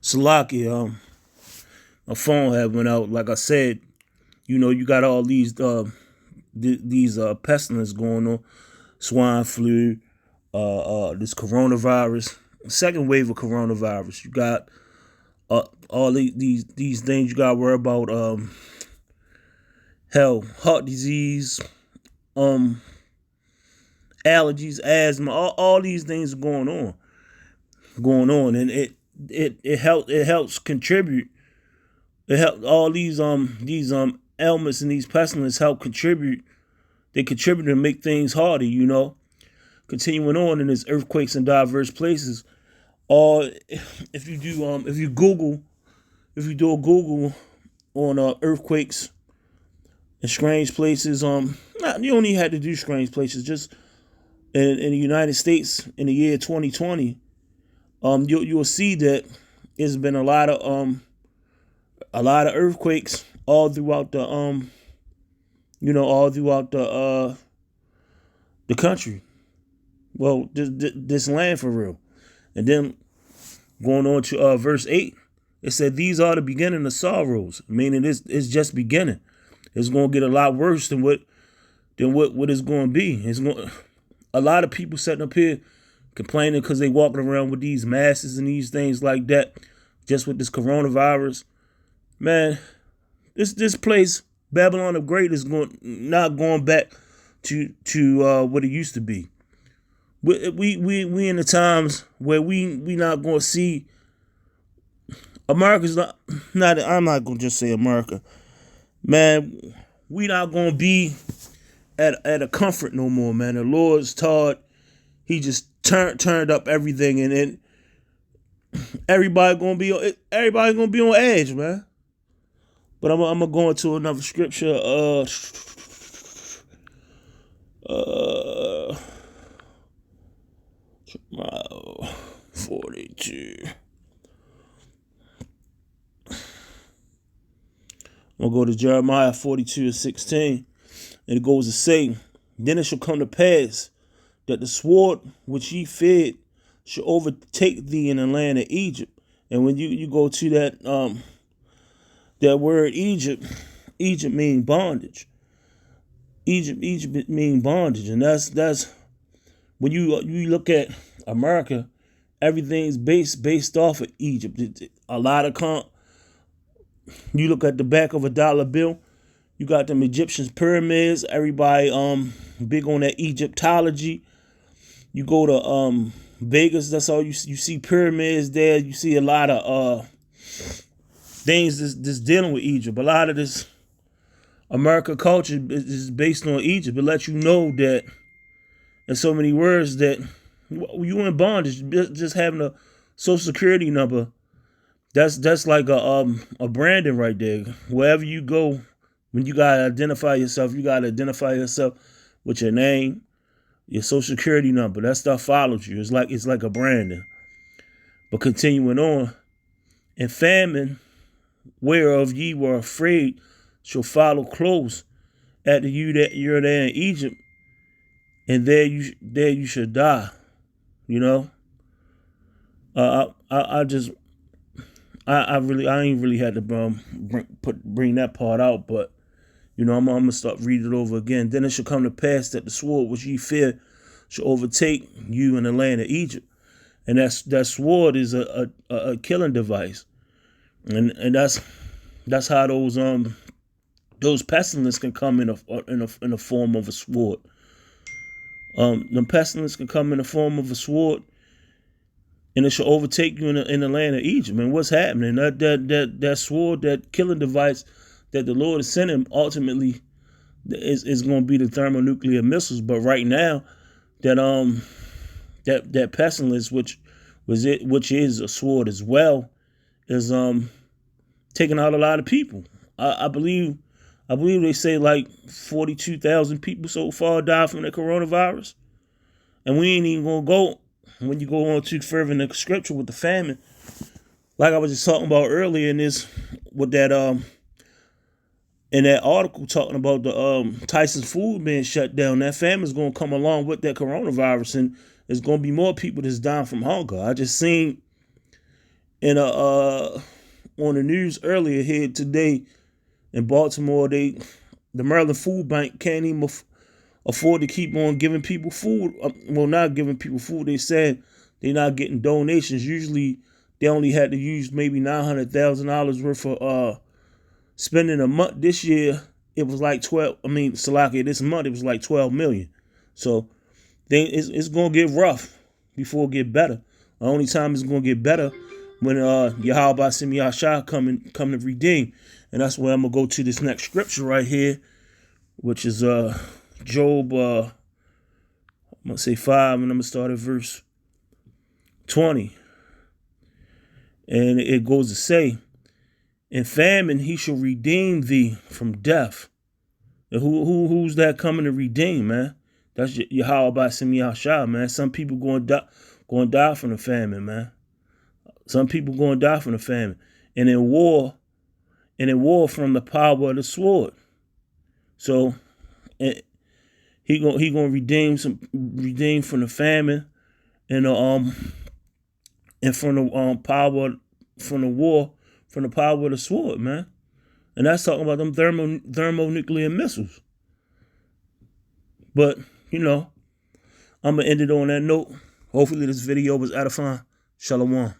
Salaki, my phone had went out. Like I said, you got all these pestilence going on, swine flu, this coronavirus, second wave of coronavirus. You got all these things you got to worry about. Hell, heart disease, um, allergies, asthma, all these things are going on, and it helps contribute. It help all these ailments and these pestilence help contribute. They contribute to make things harder. Continuing on in these earthquakes in diverse places. Or if you do a Google on earthquakes in strange places, you don't even have to do strange places. Just in the United States in the year 2020, you'll see that there's been a lot of earthquakes all throughout the country. Well, this land for real. And then going on to verse 8, it said, "These are the beginning of sorrows," meaning it's just beginning. It's going to get a lot worse than what it's going to be. A lot of people sitting up here complaining because they walking around with these masks and these things like that, just with this coronavirus. Man, this place, Babylon the Great, is not going back to what it used to be. We in the times where we not going to see America's not. I'm not going to just say America, man. We not going to be at a comfort no more, man. The Lord's taught. He just turned up everything, and then everybody gonna be on edge, man. But I'm gonna go into another scripture. Uh, 42. I'm gonna go to Jeremiah 42:16, and it goes to say, "Then it shall come to pass that the sword which ye feared shall overtake thee in the land of Egypt." And when you go to that word Egypt means bondage. Egypt means bondage, and that's when you look at America, everything's based off of Egypt. A lot of you look at the back of a dollar bill, you got them Egyptian pyramids. Everybody big on that Egyptology. You go to Vegas, that's all you see, pyramids there. You see a lot of things that's dealing with Egypt. A lot of this America culture is based on Egypt. It lets you know that in so many words that you in bondage. Just having a social security number, that's like a branding right there. Wherever you go, when you gotta identify yourself, with your name, your social security number. That stuff follows you. It's like a branding. But continuing on, "And famine, whereof ye were afraid, shall follow close after you that you're there in Egypt, and there you should die." You know, I just I ain't really had to bring that part out, but I'm gonna start reading it over again. "Then it shall come to pass that the sword which ye fear shall overtake you in the land of Egypt," and that sword is a killing device, and that's how those pestilence can come in a form of a sword. The pestilence can come in the form of a sword, and it shall overtake you in the land of Egypt. And what's happening? That sword, that killing device that the Lord is sending, ultimately is going to be the thermonuclear missiles. But right now, that pestilence, which is a sword as well, is taking out a lot of people. I believe they say like 42,000 people so far died from the coronavirus, and we ain't even gonna go. When you go on too further in the scripture with the famine, like I was just talking about earlier with that in that article talking about the Tyson's food being shut down, that famine's gonna come along with that coronavirus, and there's gonna be more people that's dying from hunger. I just seen And on the news earlier here today in Baltimore, the Maryland Food Bank can't even afford to keep on giving people food. Well, not giving people food. They said they're not getting donations. Usually, they only had to use maybe $900,000 worth of spending a month. This year, it was like 12. I mean, Salakia, this month it was like 12 million. So it's gonna get rough before it get better. The only time it's gonna get better when Yahweh Simi Yahshua come to redeem. And that's where I'm gonna go to this next scripture right here, which is Job I'm gonna say 5, and I'm gonna start at verse 20. And it goes to say, in famine he shall redeem thee from death. And who's that coming to redeem, man? That's Yahweh Simi Yahshua, man. Some people going to die from the famine, man. Some people going to die from the famine. And in war from the power of the sword. So he gonna redeem from the famine and from the power from the war from the power of the sword, man. And that's talking about them thermonuclear missiles. But I'm gonna end it on that note. Hopefully this video was edifying. Shalom.